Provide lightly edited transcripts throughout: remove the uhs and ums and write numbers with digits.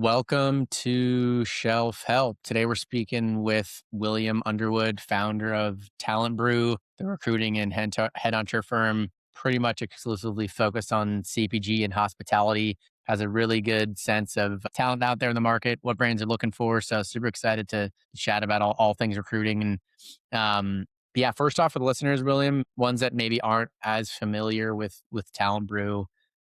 Welcome to Shelf Help. Today we're speaking with William Underwood, founder of Talent Brew, the recruiting and headhunter firm, pretty much exclusively focused on CPG and hospitality. Has a really good sense of talent out there in the market, what brands are looking for. So super excited to chat about all things recruiting. And first off, for the listeners, William, ones that maybe aren't as familiar with Talent Brew,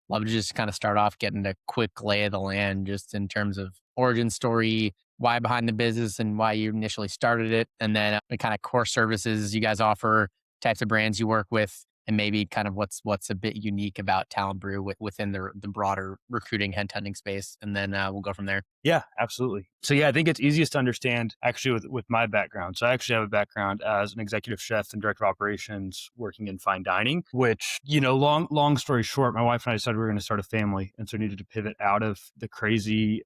love to just kind of start off getting a quick lay of the land just in terms of origin story, why behind the business and why you initially started it. And then the kind of core services you guys offer, types of brands you work with, and maybe kind of what's a bit unique about Talent Brew within the broader recruiting headhunting space. And then we'll go from there. Yeah, absolutely. So I think it's easiest to understand actually with my background. So I actually have a background as an executive chef and director of operations working in fine dining, which, long story short, my wife and I decided we were going to start a family. And so needed to pivot out of the crazy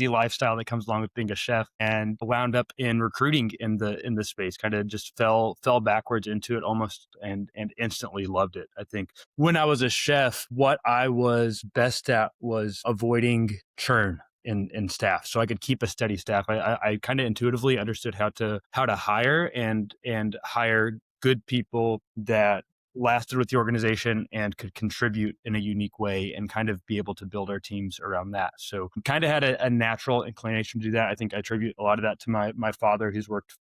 lifestyle that comes along with being a chef and wound up in recruiting in the space, kind of just fell backwards into it almost and instantly loved it. I think when I was a chef, what I was best at was avoiding churn in staff, so I could keep a steady staff. I kind of intuitively understood how to hire and hire good people that lasted with the organization and could contribute in a unique way and kind of be able to build our teams around that. So kind of had a natural inclination to do that. I think I attribute a lot of that to my father, who's worked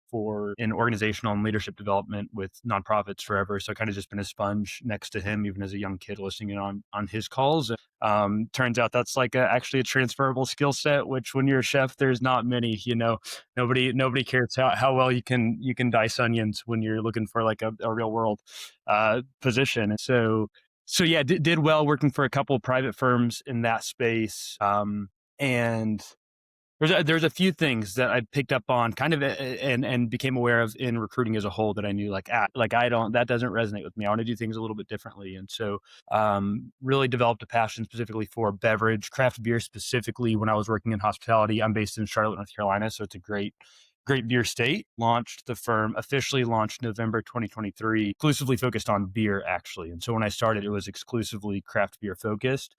in organizational and leadership development with nonprofits forever. So I kind of just been a sponge next to him, even as a young kid, listening in on his calls. Turns out that's like actually a transferable skill set, which when you're a chef, there's not many. Nobody cares how well you can dice onions when you're looking for like a real world position. So yeah, did well working for a couple of private firms in that space. And there's a few things that I picked up on kind of and became aware of in recruiting as a whole that I knew that doesn't resonate with me. I want to do things a little bit differently. And so really developed a passion specifically for beverage, craft beer specifically when I was working in hospitality. I'm based in Charlotte, North Carolina, so it's a great beer state. The firm officially launched November 2023, exclusively focused on beer actually. And so when I started, it was exclusively craft beer focused.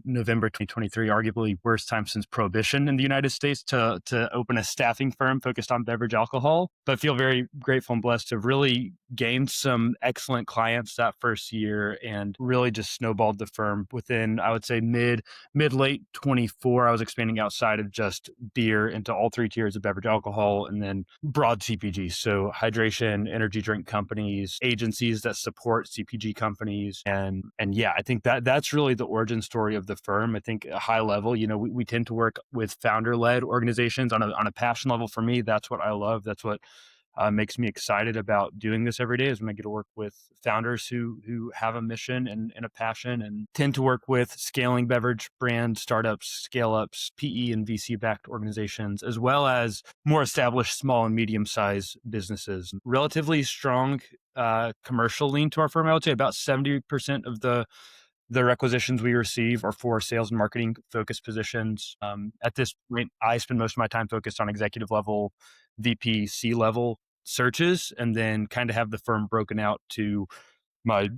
November 2023, arguably worst time since Prohibition in the United States to open a staffing firm focused on beverage alcohol. But I feel very grateful and blessed to have really gained some excellent clients that first year and really just snowballed the firm within, I would say, late 24. I was expanding outside of just beer into all three tiers of beverage alcohol and then broad CPG. So hydration, energy drink companies, agencies that support CPG companies. And yeah, I think that's really the origin story of the firm. I think at a high level, we tend to work with founder-led organizations on a passion level. For me, that's what I love. That's what makes me excited about doing this every day, is when I get to work with founders who have a mission and a passion, and tend to work with scaling beverage brand startups, scale-ups, PE and VC-backed organizations, as well as more established small and medium-sized businesses. Relatively strong commercial lean to our firm. I would say about 70% of the requisitions we receive are for sales and marketing focused positions. At this point, I spend most of my time focused on executive level, VP, C level searches, and then kind of have the firm broken out to my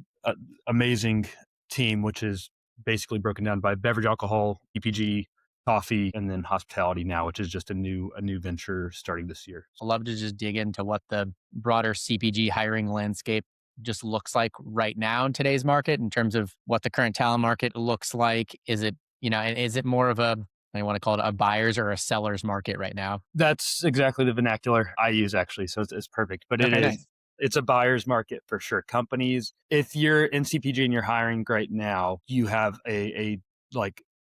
amazing team, which is basically broken down by beverage alcohol, CPG, coffee, and then hospitality now, which is just a new venture starting this year. I'd love to just dig into what the broader CPG hiring landscape just looks like right now in today's market in terms of what the current talent market looks like. Is it more of I want to call it a buyer's or a seller's market right now? That's exactly the vernacular I use actually. So it's perfect, but Okay, nice. it's a buyer's market for sure. Companies, if you're in CPG and you're hiring right now, you have a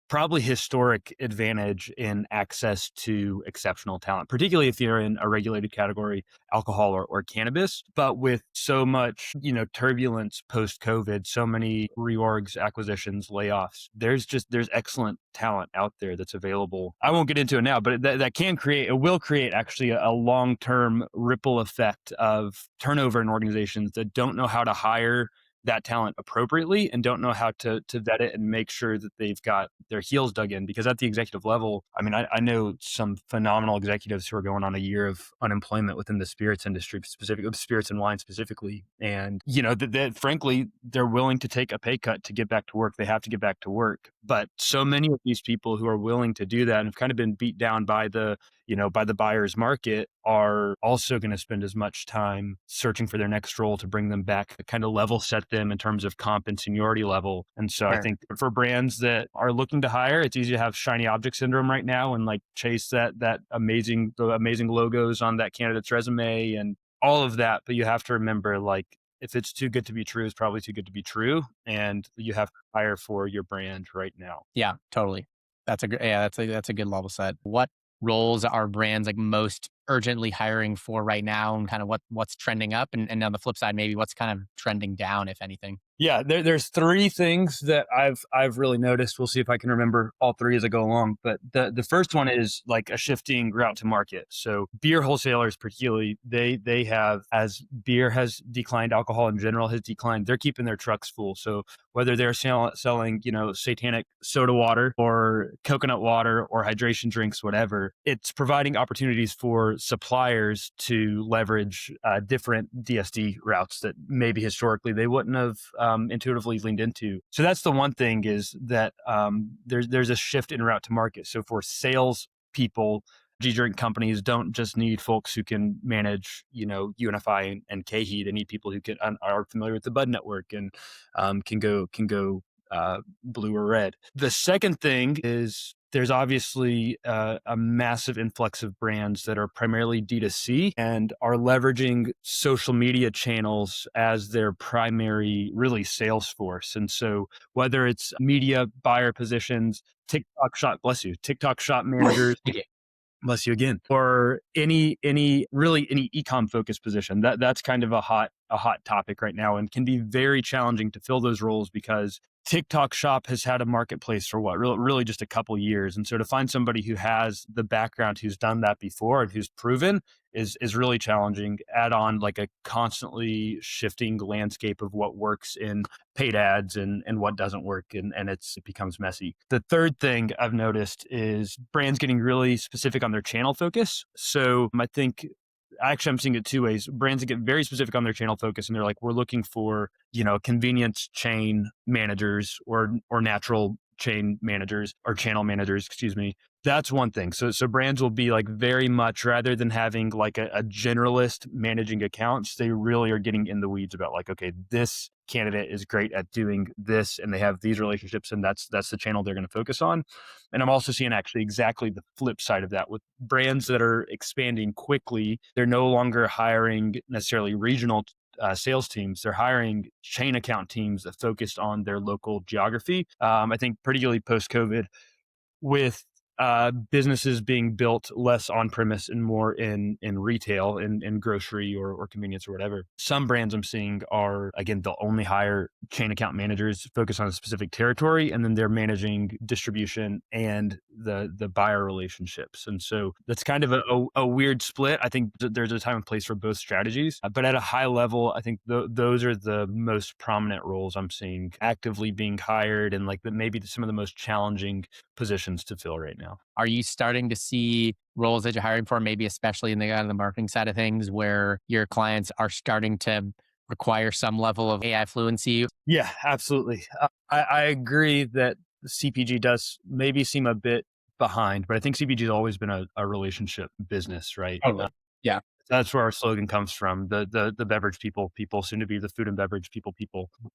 probably historic advantage in access to exceptional talent, particularly if you're in a regulated category, alcohol or cannabis. But with so much, turbulence post-COVID, so many reorgs, acquisitions, layoffs, there's excellent talent out there that's available. I won't get into it now, but it will create actually a long-term ripple effect of turnover in organizations that don't know how to hire that talent appropriately and don't know how to vet it and make sure that they've got their heels dug in. Because at the executive level, I mean, I know some phenomenal executives who are going on a year of unemployment within the spirits industry, specifically spirits and wine specifically. And, you know, that frankly, they're willing to take a pay cut to get back to work. They have to get back to work. But so many of these people who are willing to do that and have kind of been beat down by the, you know, by the buyer's market are also going to spend as much time searching for their next role to bring them back, kind of level set them in terms of comp and seniority level. And so I Sure. think for brands that are looking to hire, it's easy to have shiny object syndrome right now and like chase the amazing logos on that candidate's resume and all of that. But you have to remember, like, if it's too good to be true, it's probably too good to be true. And you have to hire for your brand right now. Yeah, totally. That's a good level set. What roles are brands like most urgently hiring for right now, and kind of what's trending up, and on the flip side, maybe what's kind of trending down, if anything? Yeah, there's three things that I've really noticed. We'll see if I can remember all three as I go along. But the first one is like a shifting route to market. So beer wholesalers, particularly, they have, as beer has declined, alcohol in general has declined. They're keeping their trucks full. So whether they're selling, you know, satanic soda water or coconut water or hydration drinks, whatever, it's providing opportunities for suppliers to leverage different DSD routes that maybe historically they wouldn't have intuitively leaned into. So that's the one thing, is that there's a shift in route to market. So for sales people, drink companies don't just need folks who can manage, you know, UNFI and KHE. They need people who are familiar with the Bud network and can go blue or red. The second thing is there's obviously a massive influx of brands that are primarily D2C and are leveraging social media channels as their primary, really, sales force. And so whether it's media buyer positions, TikTok shop managers, Okay. bless you again, or any ecom focused position. That's kind of a hot topic right now and can be very challenging to fill those roles because TikTok Shop has had a marketplace for really just a couple years. And so to find somebody who has the background, who's done that before and who's proven is really challenging. Add on like a constantly shifting landscape of what works in paid ads and what doesn't work. And it becomes messy. The third thing I've noticed is brands getting really specific on their channel focus. So I think actually I'm seeing it two ways. Brands that get very specific on their channel focus and they're like, we're looking for, you know, convenience chain managers or natural chain managers or channel managers, excuse me. That's one thing. So brands will be like very much, rather than having like a generalist managing accounts, they really are getting in the weeds about like, okay, this candidate is great at doing this and they have these relationships and that's the channel they're going to focus on. And I'm also seeing actually exactly the flip side of that with brands that are expanding quickly. They're no longer hiring necessarily regional sales teams. They're hiring chain account teams that focused on their local geography. I think particularly post COVID, with businesses being built less on premise and more in retail, in grocery or convenience or whatever. Some brands I'm seeing are, again, they'll only hire chain account managers focused on a specific territory, and then they're managing distribution and the buyer relationships. And so that's kind of a weird split. I think there's a time and place for both strategies, but at a high level, I think those are the most prominent roles I'm seeing actively being hired, and like maybe some of the most challenging positions to fill right now. Are you starting to see roles that you're hiring for, maybe especially in the marketing side of things, where your clients are starting to require some level of AI fluency? Yeah, absolutely. I agree that CPG does maybe seem a bit behind, but I think CPG has always been a relationship business, right? Totally. Yeah. That's where our slogan comes from. The beverage people, soon to be the food and beverage people.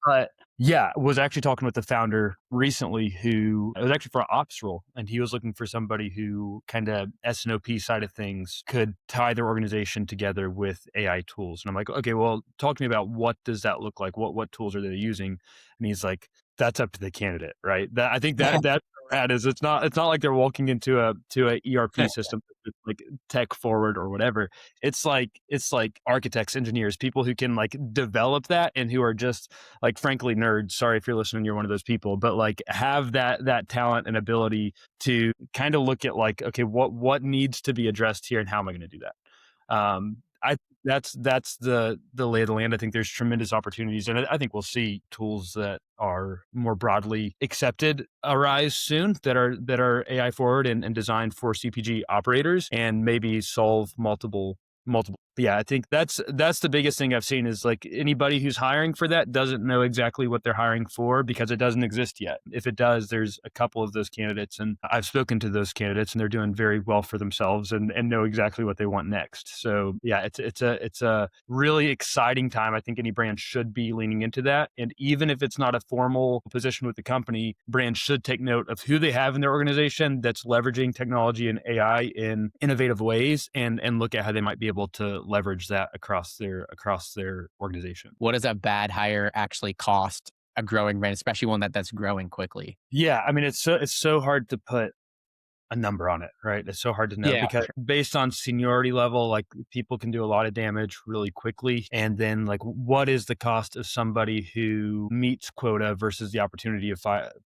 But yeah, was actually talking with the founder recently who it was actually for an ops role, and he was looking for somebody who kind of S&OP side of things could tie their organization together with AI tools. And I'm like, okay, well, talk to me about what does that look like? What tools are they using? And he's like, that's up to the candidate, right? That I think that that is it's not like they're walking into a ERP system that's like tech forward or whatever. It's like architects, engineers, people who can like develop that and who are just like frankly nerds. Sorry if you're listening, you're one of those people, but like have that talent and ability to kind of look at like, okay, what needs to be addressed here and how am I going to do that? I that's the lay of the land. I think there's tremendous opportunities, and I think we'll see tools that are more broadly accepted arise soon that are AI forward and designed for CPG operators and maybe solve multiple. Yeah, I think that's the biggest thing I've seen is like anybody who's hiring for that doesn't know exactly what they're hiring for because it doesn't exist yet. If it does, there's a couple of those candidates, and I've spoken to those candidates, and they're doing very well for themselves and know exactly what they want next. So yeah, it's a really exciting time. I think any brand should be leaning into that, and even if it's not a formal position with the company, brands should take note of who they have in their organization that's leveraging technology and AI in innovative ways, and look at how they might be able to leverage that across their organization. What does a bad hire actually cost a growing brand, especially one that's growing quickly? Yeah, I mean it's so hard to put a number on it, right? It's so hard to know Yeah, for because sure. based on seniority level, like people can do a lot of damage really quickly. And then, like, what is the cost of somebody who meets quota versus the opportunity of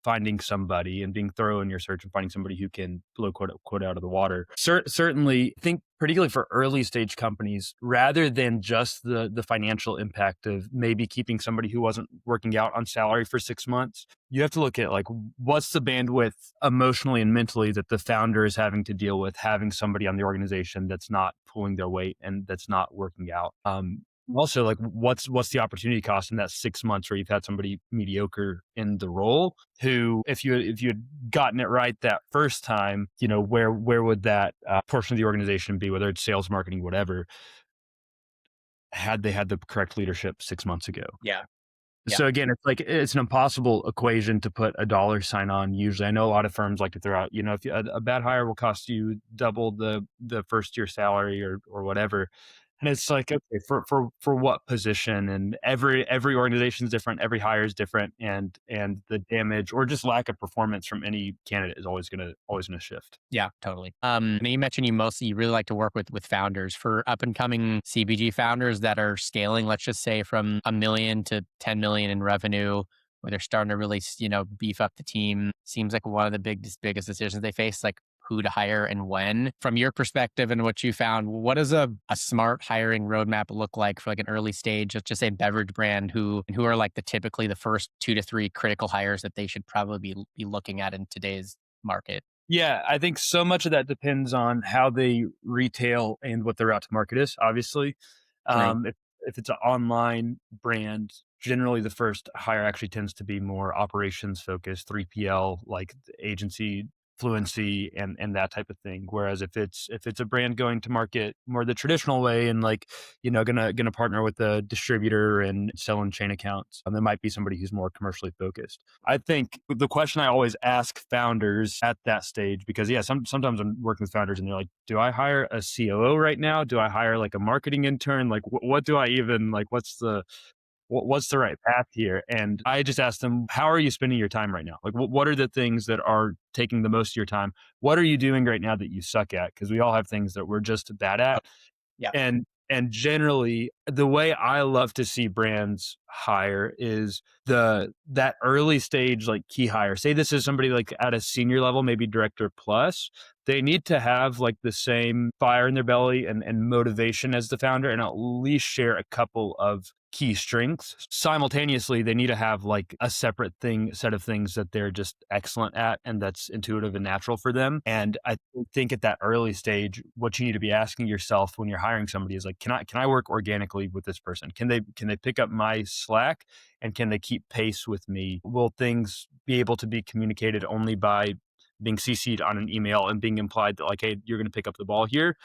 finding somebody and being thorough in your search and finding somebody who can blow quota out of the water? Certainly, I think particularly for early stage companies, rather than just the financial impact of maybe keeping somebody who wasn't working out on salary for 6 months, you have to look at like what's the bandwidth emotionally and mentally that the founder is having to deal with having somebody on the organization that's not pulling their weight and that's not working out. Also, like what's the opportunity cost in that 6 months where you've had somebody mediocre in the role who if you had gotten it right that first time, where would that portion of the organization be, whether it's sales, marketing, whatever, had they had the correct leadership 6 months ago? Yeah. Yeah. So again, it's like it's an impossible equation to put a dollar sign on. Usually, I know a lot of firms like to throw out, if a bad hire will cost you double the first year salary or whatever, and it's like okay, for what position? And every organization is different, every hire is different, and the damage or just lack of performance from any candidate is always gonna shift. Yeah, totally. I know you mentioned you really like to work with founders for up and coming CPG founders that are scaling, let's just say from 1 million to 10 million in revenue, where they're starting to really, beef up the team. Seems like one of the biggest decisions they face, like who to hire and when. From your perspective and what you found, what does a smart hiring roadmap look like for like an early stage, let's just say beverage brand who are like typically the first 2 to 3 critical hires that they should probably be looking at in today's market? Yeah, I think so much of that depends on how they retail and what their route to market is, obviously. True. If it's an online brand, generally the first hire actually tends to be more operations focused, 3PL, like the agency fluency and that type of thing. Whereas if it's a brand going to market more the traditional way and like, gonna partner with a distributor and sell in chain accounts, there might be somebody who's more commercially focused. I think the question I always ask founders at that stage, because yeah, sometimes I'm working with founders and they're like, do I hire a COO right now? Do I hire like a marketing intern? Like, what do I even like? What's the right path here? And I just ask them, how are you spending your time right now? Like, what are the things that are taking the most of your time? What are you doing right now that you suck at? Because we all have things that we're just bad Oh, at. yeah. And generally, the way I love to see brands hire is that early stage like key hire. Say this is somebody like at a senior level, maybe director plus. They need to have like the same fire in their belly and motivation as the founder, and at least share a couple of key strengths. Simultaneously, they need to have like a separate set of things that they're just excellent at and that's intuitive and natural for them. And I think at that early stage, what you need to be asking yourself when you're hiring somebody is like, can I work organically with this person? Can they pick up my slack and can they keep pace with me? Will things be able to be communicated only by being CC'd on an email and being implied that like, hey, you're going to pick up the ball here?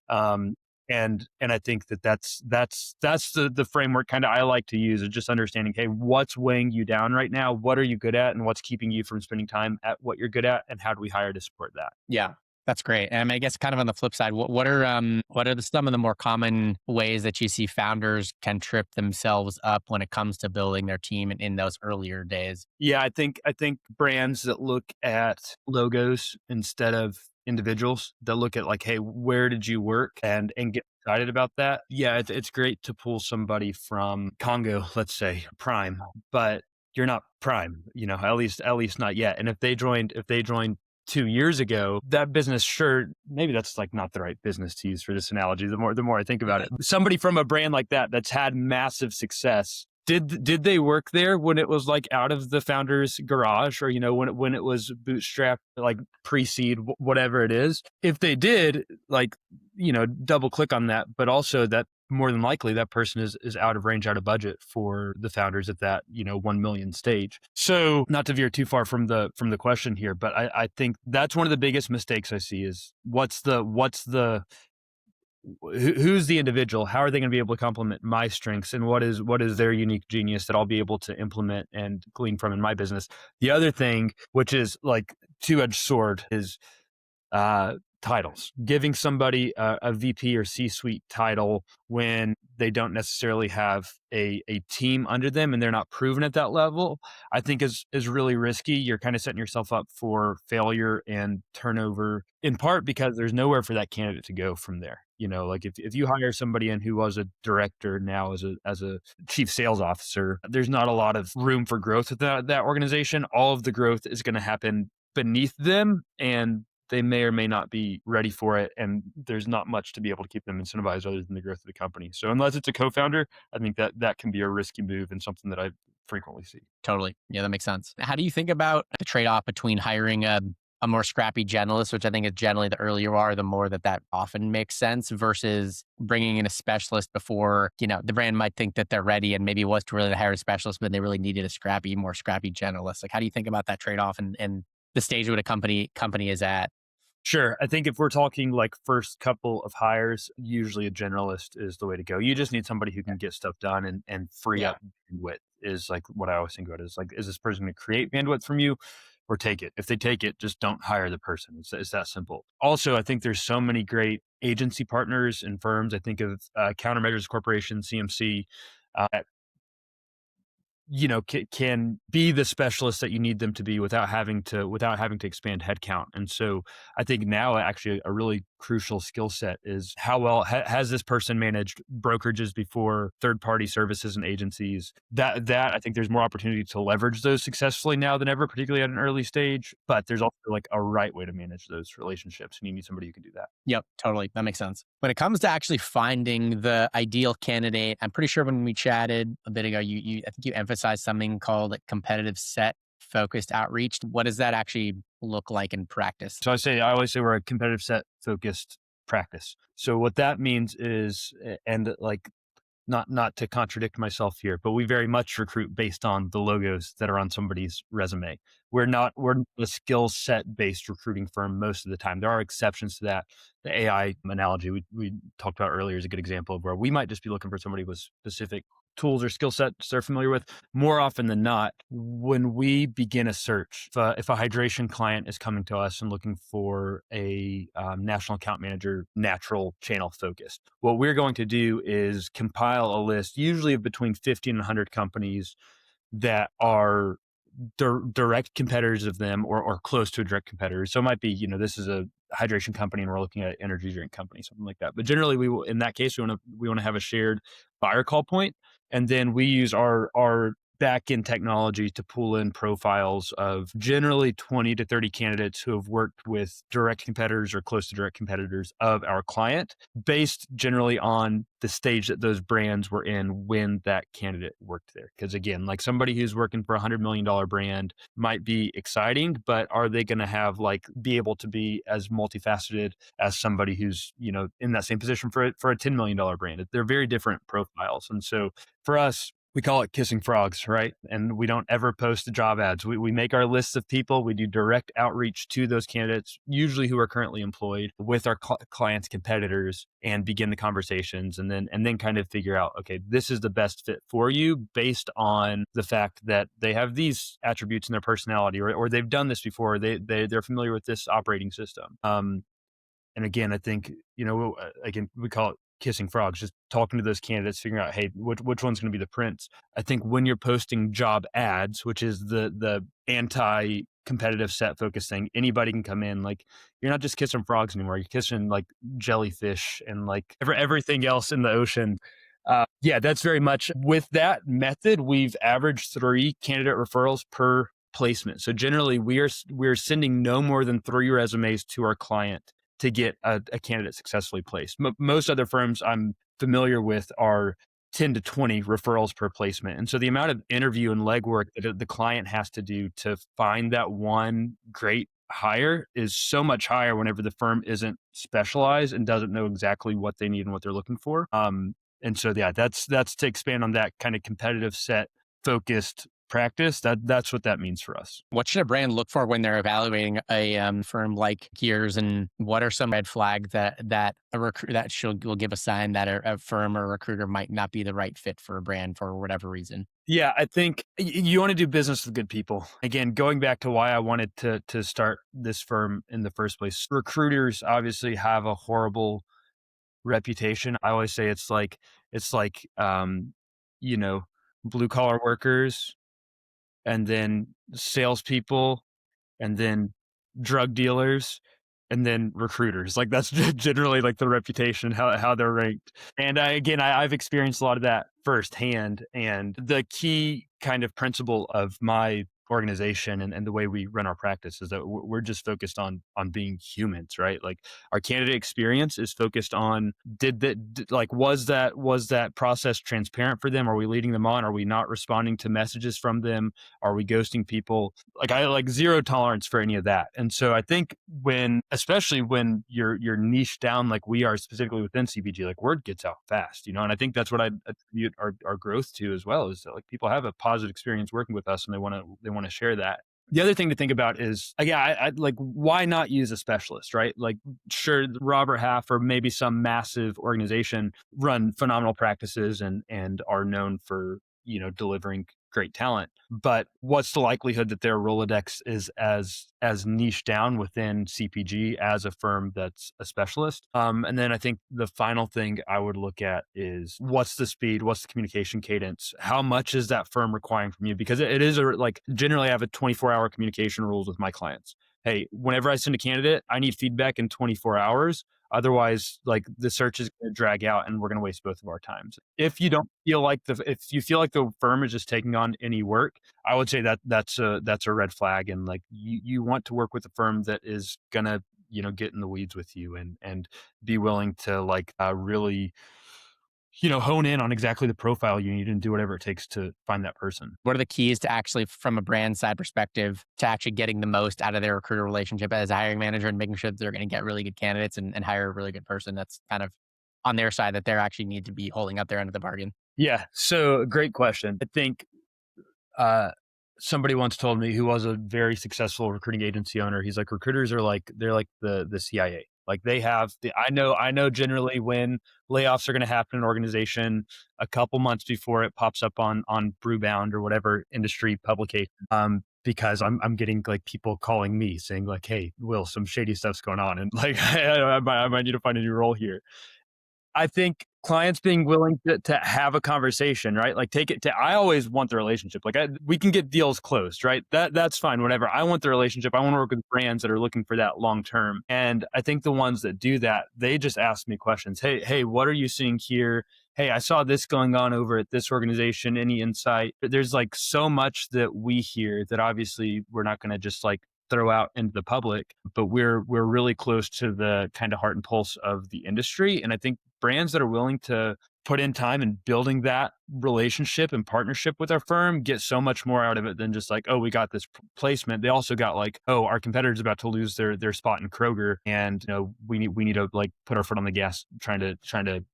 Um, and I think that's the framework kind of I like to use is just understanding, hey, what's weighing you down right now? What are you good at, and what's keeping you from spending time at what you're good at, and how do we hire to support that? Yeah, that's great. And I guess kind of on the flip side, what are some of the more common ways that you see founders can trip themselves up when it comes to building their team in those earlier days? Yeah, I think brands that look at logos instead of individuals, that look at like, hey, where did you work and get excited about that. Yeah, it's great to pull somebody from Congo, let's say Prime, but you're not Prime, at least not yet. And if they joined 2 years ago, that business, sure, maybe that's like not the right business to use for this analogy. The more I think about it, somebody from a brand like that that's had massive success. Did they work there when it was like out of the founder's garage, or when it was bootstrapped, like pre-seed, whatever it is? If they did, like, double click on that, but also that more than likely that person is out of range, out of budget for the founders at that 1 million stage. So, not to veer too far from the question here, but I think that's one of the biggest mistakes I see is who's the individual? How are they going to be able to complement my strengths, and what is their unique genius that I'll be able to implement and glean from in my business? The other thing, which is like two-edged sword, is uh, titles. Giving somebody a VP or C-suite title when they don't necessarily have a team under them and they're not proven at that level, I think is really risky. You're kind of setting yourself up for failure and turnover, in part because there's nowhere for that candidate to go from there. Like if you hire somebody in who was a director now as a chief sales officer, there's not a lot of room for growth with that organization. All of the growth is going to happen beneath them, and they may or may not be ready for it. And there's not much to be able to keep them incentivized other than the growth of the company. So unless it's a co-founder, I think that can be a risky move and something that I frequently see. Totally. Yeah, that makes sense. How do you think about the trade off between hiring a more scrappy generalist, which I think is generally the earlier you are, the more that often makes sense, versus bringing in a specialist before, the brand might think that they're ready and maybe it was too early to hire a specialist, but they really needed a more scrappy generalist. Like, how do you think about that trade off and the stage where the company is at? Sure. I think if we're talking like first couple of hires, usually a generalist is the way to go. You just need somebody who can get stuff done and free Yeah. up bandwidth is like what I always think about is like, is this person going to create bandwidth from you or take it? If they take it, just don't hire the person. It's that simple. Also, I think there's so many great agency partners and firms. I think of Countermeasures Corporation, CMC, can be the specialist that you need them to be without having to expand headcount. And so I think now actually a really crucial skill set is how well has this person managed brokerages before, third party services and agencies. That I think there's more opportunity to leverage those successfully now than ever, particularly at an early stage. But there's also like a right way to manage those relationships, and you need somebody who can do that. Yep, totally. That makes sense. When it comes to actually finding the ideal candidate, I'm pretty sure when we chatted a bit ago, I think you emphasized something called like competitive set focused outreach. What does that actually look like in practice? So I always say we're a competitive set focused practice. So what that means is, and like not to contradict myself here, but we very much recruit based on the logos that are on somebody's resume. We're a skill set based recruiting firm most of the time. There are exceptions to that. The AI analogy we talked about earlier is a good example of where we might just be looking for somebody with specific tools or skill sets they're familiar with. More often than not, when we begin a search, if a hydration client is coming to us and looking for a national account manager, natural channel focused, what we're going to do is compile a list, usually of between 50 and 100 companies that are direct competitors of them or close to a direct competitor. So it might be, this is a hydration company and we're looking at an energy drink company, something like that. But generally we will, in that case, we want to have a shared buyer call point. And then we use our back end technology to pull in profiles of generally 20 to 30 candidates who have worked with direct competitors or close to direct competitors of our client, based generally on the stage that those brands were in when that candidate worked there. Because again, like somebody who's working for $100 million brand might be exciting, but are they going to be able to be as multifaceted as somebody who's, in that same position for a $10 million brand? They're very different profiles. And so for us, we call it kissing frogs, right? And we don't ever post the job ads. We make our lists of people. We do direct outreach to those candidates, usually who are currently employed with our clients' competitors, and begin the conversations and then kind of figure out, okay, this is the best fit for you based on the fact that they have these attributes in their personality, or they've done this before. They're familiar with this operating system. And again, I think, again, we call it kissing frogs, just talking to those candidates, figuring out, hey, which one's going to be the prince. I think when you're posting job ads, which is the anti competitive set focus thing, anybody can come in. Like, you're not just kissing frogs anymore. You're kissing like jellyfish and like everything else in the ocean. Yeah, that's very much with that method. We've averaged 3 candidate referrals per placement. So generally, we're sending no more than 3 resumes to our client to get a candidate successfully placed. Most other firms I'm familiar with are 10 to 20 referrals per placement. And so the amount of interview and legwork that the client has to do to find that one great hire is so much higher whenever the firm isn't specialized and doesn't know exactly what they need and what they're looking for. And so yeah, that's to expand on that kind of competitive set focused practice. That's what that means for us. What should a brand look for when they're evaluating a firm like yours, and what are some red flags that a recruit that should will give a sign that a firm or recruiter might not be the right fit for a brand for whatever reason? Yeah, I think you want to do business with good people. Again, going back to why I wanted to start this firm in the first place. Recruiters obviously have a horrible reputation. I always say it's like you know, blue collar workers and then salespeople and then drug dealers and then recruiters. Like that's generally like the reputation, how they're ranked. And I've experienced a lot of that firsthand. And the key kind of principle of my organization and the way we run our practice is that we're just focused on being humans, right? Like our candidate experience is focused on like was that process transparent for them? Are we leading them on? Are we not responding to messages from them? Are we ghosting people? Like I like zero tolerance for any of that. And so I think especially when you're niche down like we are specifically within CPG, like word gets out fast, and I think that's what I attribute our growth to as well is that like people have a positive experience working with us and they want to share that. The other thing to think about is, yeah, I like why not use a specialist, right? Like, sure, Robert Half or maybe some massive organization run phenomenal practices and are known for delivering great talent. But what's the likelihood that their Rolodex is as niche down within CPG as a firm that's a specialist? And then I think the final thing I would look at is what's the speed, what's the communication cadence, how much is that firm requiring from you? Because it is like generally I have a 24-hour communication rules with my clients. Hey, whenever I send a candidate, I need feedback in 24 hours. Otherwise, like the search is going to drag out and we're going to waste both of our times. If you feel like the firm is just taking on any work, I would say that's a red flag. And like you want to work with a firm that is going to, get in the weeds with you and be willing to like really, hone in on exactly the profile you need and do whatever it takes to find that person. What are the keys to actually, from a brand side perspective, to actually getting the most out of their recruiter relationship as a hiring manager and making sure that they're going to get really good candidates and hire a really good person that's kind of on their side that they actually need to be holding up their end of the bargain? Yeah. So great question. I think somebody once told me who was a very successful recruiting agency owner, he's like, recruiters are like, they're like the CIA. Like they have I know generally when layoffs are going to happen in an organization a couple months before it pops up on Brewbound or whatever industry publication. Because I'm getting like people calling me saying like, hey, Will, some shady stuff's going on. And like, I might need to find a new role here. I think clients being willing to have a conversation, right? Like take it to, I always want the relationship. Like we can get deals closed, right? That's fine, whatever. I want the relationship. I want to work with brands that are looking for that long term. And I think the ones that do that, they just ask me questions. Hey, what are you seeing here? Hey, I saw this going on over at this organization. Any insight? There's like so much that we hear that obviously we're not going to just like throw out into the public, but we're really close to the kind of heart and pulse of the industry. And I think brands that are willing to put in time in building that relationship and partnership with our firm get so much more out of it than just like, oh, we got this placement. They also got like, oh, our competitor's about to lose their spot in Kroger, and we need to like put our foot on the gas, trying to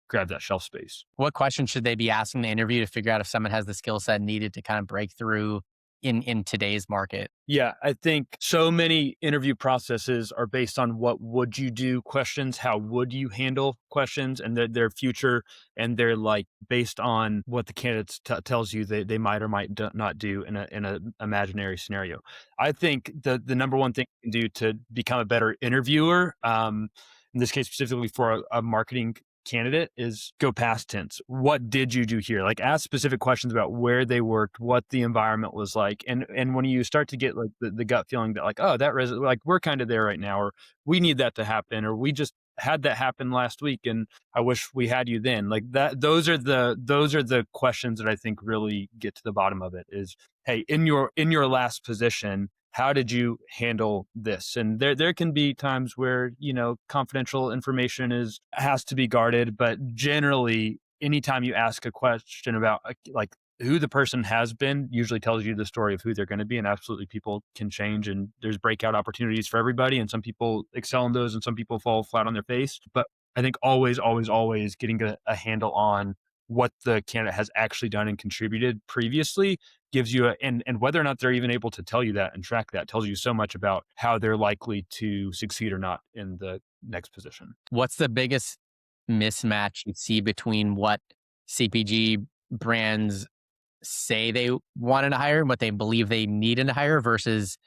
grab that shelf space. What questions should they be asking in the interview to figure out if someone has the skill set needed to kind of break through in today's market? Yeah, I think so many interview processes are based on what would you do questions, how would you handle questions, and their future, and they're like based on what the candidates tells you they might or might not do in a imaginary scenario. I think the number one thing you can do to become a better interviewer, in this case specifically for a marketing candidate, is go past tense. What did you do here? Like ask specific questions about where they worked, what the environment was like. And when you start to get like the gut feeling that like, oh, like we're kind of there right now, or we need that to happen, or we just had that happen last week, and I wish we had you then. Like that, those are the questions that I think really get to the bottom of it. Is, hey, in your last position, how did you handle this? And there can be times where, confidential information has to be guarded, but generally, anytime you ask a question about like who the person has been, usually tells you the story of who they're going to be. And absolutely, people can change, and there's breakout opportunities for everybody. And some people excel in those, and some people fall flat on their face. But I think always, always, always getting a handle on what the candidate has actually done and contributed previously gives you and whether or not they're even able to tell you that and track that tells you so much about how they're likely to succeed or not in the next position. What's the biggest mismatch you see between what CPG brands say they wanted to hire and what they believe they need in a hire versus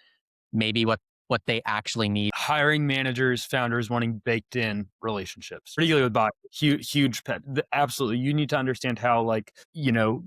maybe what they actually need? Hiring managers, founders wanting baked in relationships, particularly with buyers. Huge pet. Absolutely. You need to understand how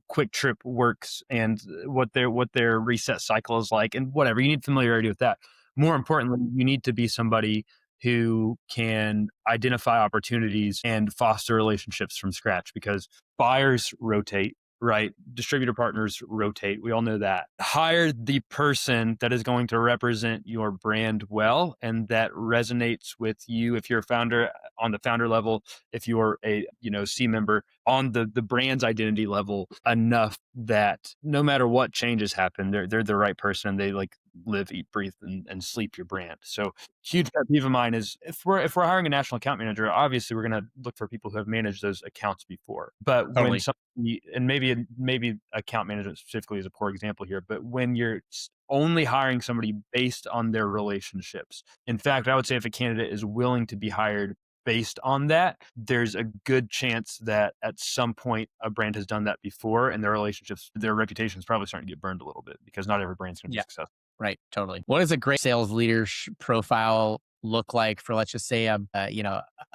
Quick Trip works and what their reset cycle is like and whatever. You need familiarity with that. More importantly, you need to be somebody who can identify opportunities and foster relationships from scratch because buyers rotate, right? Distributor partners rotate. We all know that. Hire the person that is going to represent your brand well and that resonates with you. If you're a founder on the founder level, if you're a C member on the brand's identity level enough that no matter what changes happen, they're the right person and they like live, eat, breathe, and sleep your brand. So huge pet peeve of mine is if we're hiring a national account manager, obviously we're going to look for people who have managed those accounts before. But when Totally. somebody, and maybe account management specifically is a poor example here, but when you're only hiring somebody based on their relationships, in fact, I would say if a candidate is willing to be hired based on that, there's a good chance that at some point a brand has done that before and their relationships, their reputation is probably starting to get burned a little bit because not every brand's going to be Yeah. successful. Right. Totally. What does a great sales leader profile look like for, let's just say, a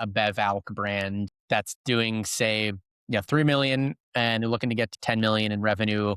bev alc brand that's doing, say, 3 million and they're looking to get to 10 million in revenue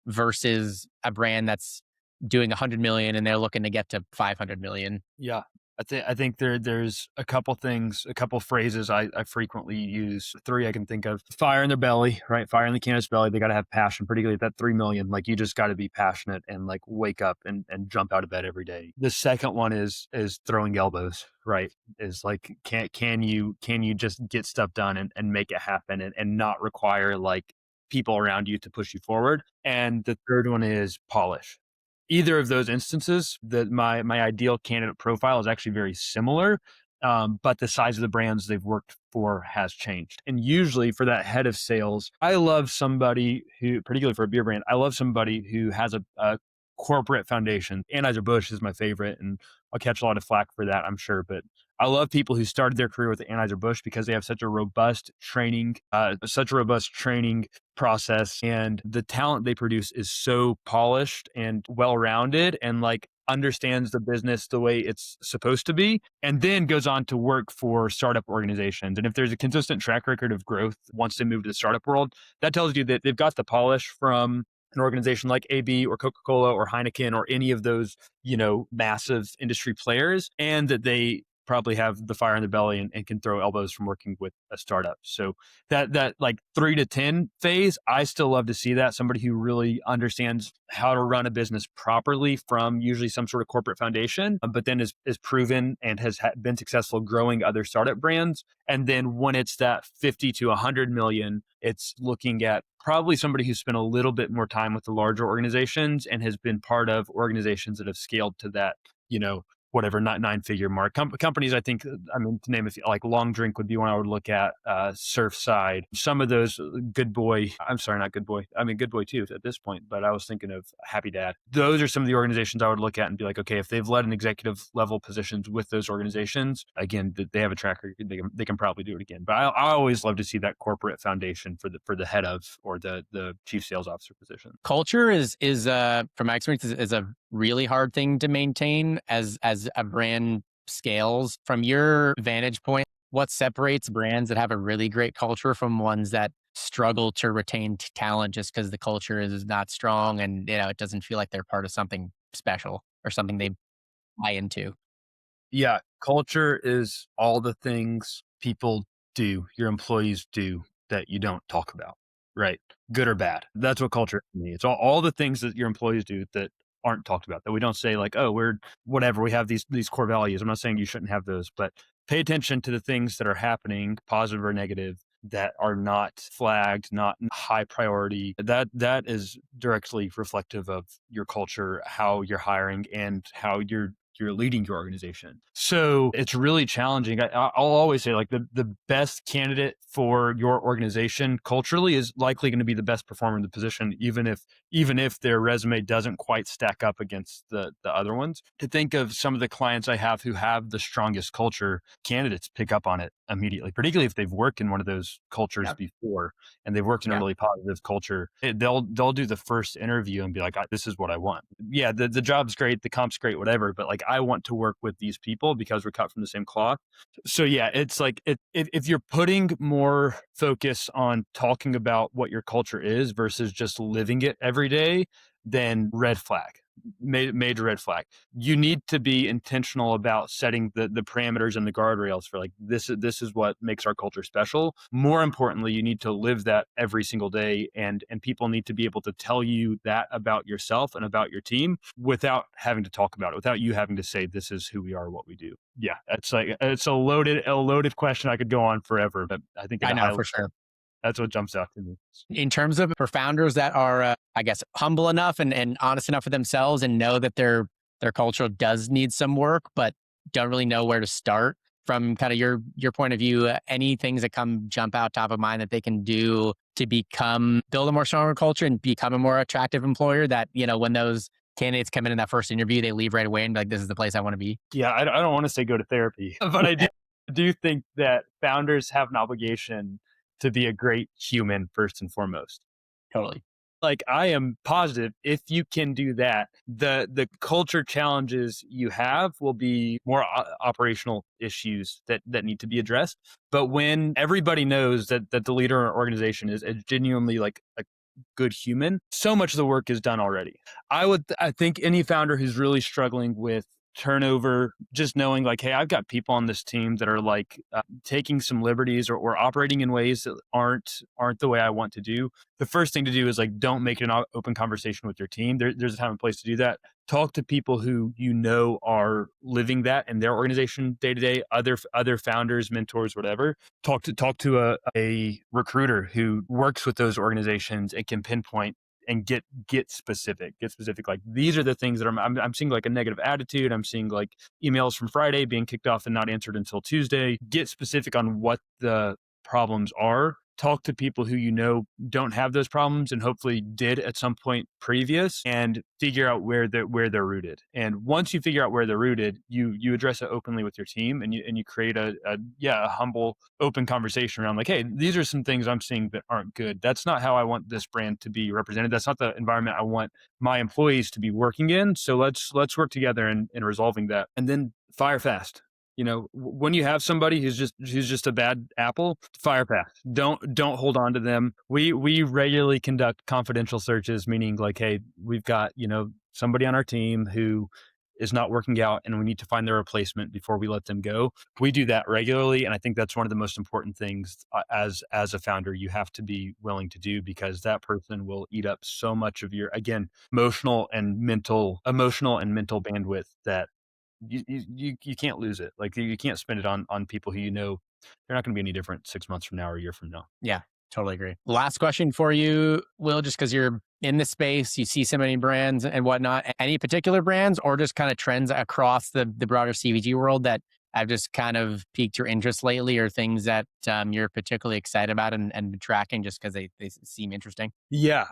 versus a brand that's doing 100 million and they're looking to get to 500 million? Yeah. I think there's a couple things, a couple phrases I frequently use. Three I can think of: fire in their belly, right? Fire in the candidate's belly. They got to have passion, particularly at that 3 million. Like you just got to be passionate and like wake up and jump out of bed every day. The second one is throwing elbows, right? Is like can you just get stuff done and make it happen and not require like people around you to push you forward. And the third one is polish. Either of those instances, that my ideal candidate profile is actually very similar, but the size of the brands they've worked for has changed. And usually for that head of sales, I love somebody who, particularly for a beer brand, I love somebody who has a corporate foundation. Anheuser-Busch is my favorite, and I'll catch a lot of flack for that, I'm sure. But I love people who started their career with Anheuser-Busch because they have such a robust training process, and the talent they produce is so polished and well-rounded and like understands the business the way it's supposed to be, and then goes on to work for startup organizations. And if there's a consistent track record of growth once they move to the startup world, that tells you that they've got the polish from an organization like AB or Coca-Cola or Heineken or any of those, massive industry players, and that they probably have the fire in the belly and can throw elbows from working with a startup. So that like 3 to 10 phase, I still love to see that. Somebody who really understands how to run a business properly from usually some sort of corporate foundation, but then is proven and has been successful growing other startup brands. And then when it's that 50 to 100 million, it's looking at probably somebody who's spent a little bit more time with the larger organizations and has been part of organizations that have scaled to that, whatever, not 9-figure mark. Companies, I think, I mean, to name a few, like Long Drink would be one I would look at, Surfside, some of those. Good Boy, I'm sorry, not Good Boy. I mean, Good Boy too at this point, but I was thinking of Happy Dad. Those are some of the organizations I would look at and be like, okay, if they've led an executive level positions with those organizations, again, they have a track record, they can probably do it again. But I always love to see that corporate foundation for the head of or the chief sales officer position. Culture is from my experience is a really hard thing to maintain as a brand scales. From your vantage point, what separates brands that have a really great culture from ones that struggle to retain talent just because the culture is not strong and it doesn't feel like they're part of something special or something they buy into? Yeah, culture is all the things people do, your employees do that you don't talk about, right? Good or bad. That's what culture is to me. It's all the things that your employees do that aren't talked about, that we don't say like, oh, we're whatever, we have these core values. I'm not saying you shouldn't have those, but pay attention to the things that are happening, positive or negative, that are not flagged, not high priority. That is directly reflective of your culture, how you're hiring, and how you're leading your organization. So it's really challenging. I'll always say like the best candidate for your organization culturally is likely going to be the best performer in the position, even if their resume doesn't quite stack up against the other ones. To think of some of the clients I have who have the strongest culture, candidates pick up on it immediately, particularly if they've worked in one of those cultures Yeah. before and they've worked in a Yeah. really positive culture. They'll do the first interview and be like, this is what I want. Yeah, the job's great, the comp's great, whatever, but like I want to work with these people because we're cut from the same cloth. So yeah, it's like if you're putting more focus on talking about what your culture is versus just living it every day, then red flag. Major red flag. You need to be intentional about setting the parameters and the guardrails for like this is what makes our culture special. More importantly, you need to live that every single day, and people need to be able to tell you that about yourself and about your team without having to talk about it, without you having to say this is who we are, what we do. Yeah, it's a loaded question. I could go on forever, but I think at I a know high for level, sure. that's what jumps out to me. In terms of for founders that are, I guess, humble enough and honest enough with themselves and know that their culture does need some work, but don't really know where to start. From kind of your point of view, any things that come jump out top of mind that they can do to build a more stronger culture and become a more attractive employer. That when those candidates come in that first interview, they leave right away and be like, "This is the place I want to be." Yeah, I don't want to say go to therapy, but I do think that founders have an obligation to be a great human first and foremost. Totally. Like I am positive if you can do that, the culture challenges you have will be more operational issues that need to be addressed. But when everybody knows that the leader or organization is genuinely like a good human, so much of the work is done already. I think any founder who's really struggling with turnover, just knowing like, hey, I've got people on this team that are like taking some liberties or operating in ways that aren't the way I want to do. The first thing to do is like, don't make it an open conversation with your team. There's a time and place to do that. Talk to people who are living that in their organization day to day, other founders, mentors, whatever. Talk to a recruiter who works with those organizations and can pinpoint and get specific. Like these are the things that I'm seeing like a negative attitude. I'm seeing like emails from Friday being kicked off and not answered until Tuesday. Get specific on what the problems are. Talk to people who don't have those problems and hopefully did at some point previous, and figure out where they're rooted. And once you figure out where they're rooted, you address it openly with your team, and you create a humble, open conversation around like, hey, these are some things I'm seeing that aren't good. That's not how I want this brand to be represented. That's not the environment I want my employees to be working in. So let's work together in resolving that. And then fire fast. When you have somebody who's just a bad apple, fire fast. Don't hold on to them. We regularly conduct confidential searches, meaning like, hey, we've got somebody on our team who is not working out, and we need to find their replacement before we let them go. We do that regularly, and I think that's one of the most important things as a founder you have to be willing to do, because that person will eat up so much of your, again, emotional and mental bandwidth that you can't lose it. Like you can't spend it on people who they're not going to be any different 6 months from now or a year from now. Yeah, totally agree. Last question for you, Will, just because you're in the space, you see so many brands and whatnot. Any particular brands or just kind of trends across the broader CVG world that have just kind of piqued your interest lately, or things that you're particularly excited about and been tracking just because they seem interesting? Yeah,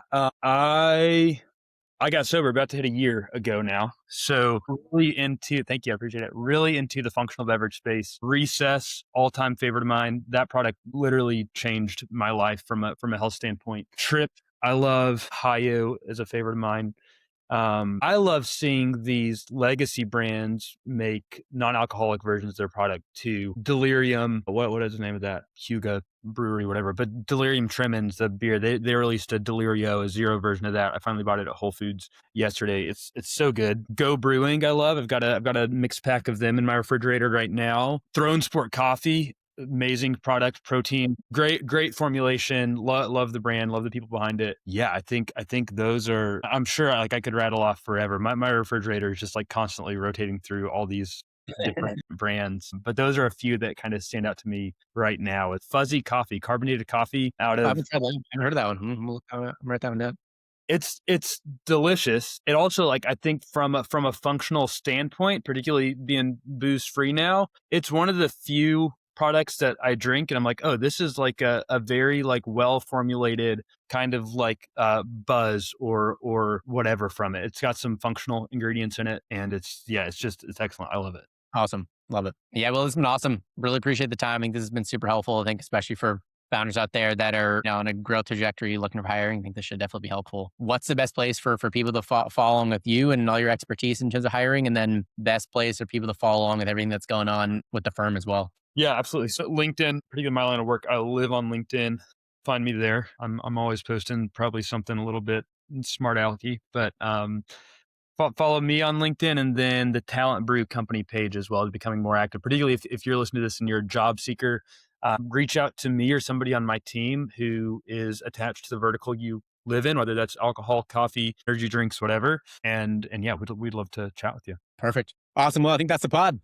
I got sober about to hit a year ago now. So really into, thank you, I appreciate it. Really into the functional beverage space. Recess, all-time favorite of mine. That product literally changed my life from a health standpoint. Trip, I love. Hayo is a favorite of mine. I love seeing these legacy brands make non-alcoholic versions of their product too. Delirium, what is the name of that? Huga Brewery, whatever. But Delirium Tremens, the beer, they released a Delirio, a zero version of that. I finally bought it at Whole Foods yesterday. It's so good. Go Brewing, I love. I've got a mixed pack of them in my refrigerator right now. Throne Sport Coffee. amazing product, protein, great formulation. Love the brand, love the people behind it. Yeah, I think those are. I'm sure like I could rattle off forever. My refrigerator is just like constantly rotating through all these different brands, but those are a few that kind of stand out to me right now. With fuzzy coffee, carbonated coffee out I of haven't tried that. I haven't heard of that one. I'm write that one down. it's delicious. It also like I think from a functional standpoint, particularly being booze free now, it's one of the few products that I drink and I'm like, oh, this is like a very like well formulated kind of like buzz or whatever from it. It's got some functional ingredients in it and it's excellent. I love it. Awesome. Love it. Yeah, well, it's been awesome. Really appreciate the time. I think this has been super helpful. I think, especially for founders out there that are on a growth trajectory looking for hiring. I think this should definitely be helpful. What's the best place for people to follow along with you and all your expertise in terms of hiring? And then best place for people to follow along with everything that's going on with the firm as well? Yeah, absolutely. So LinkedIn, pretty good my line of work. I live on LinkedIn. Find me there. I'm always posting probably something a little bit smart alecky, but follow me on LinkedIn and then the Talent Brew company page as well is becoming more active, particularly if you're listening to this and you're a job seeker. Reach out to me or somebody on my team who is attached to the vertical you live in, whether that's alcohol, coffee, energy drinks, whatever. And yeah, we'd love to chat with you. Perfect. Awesome. Well, I think that's the pod.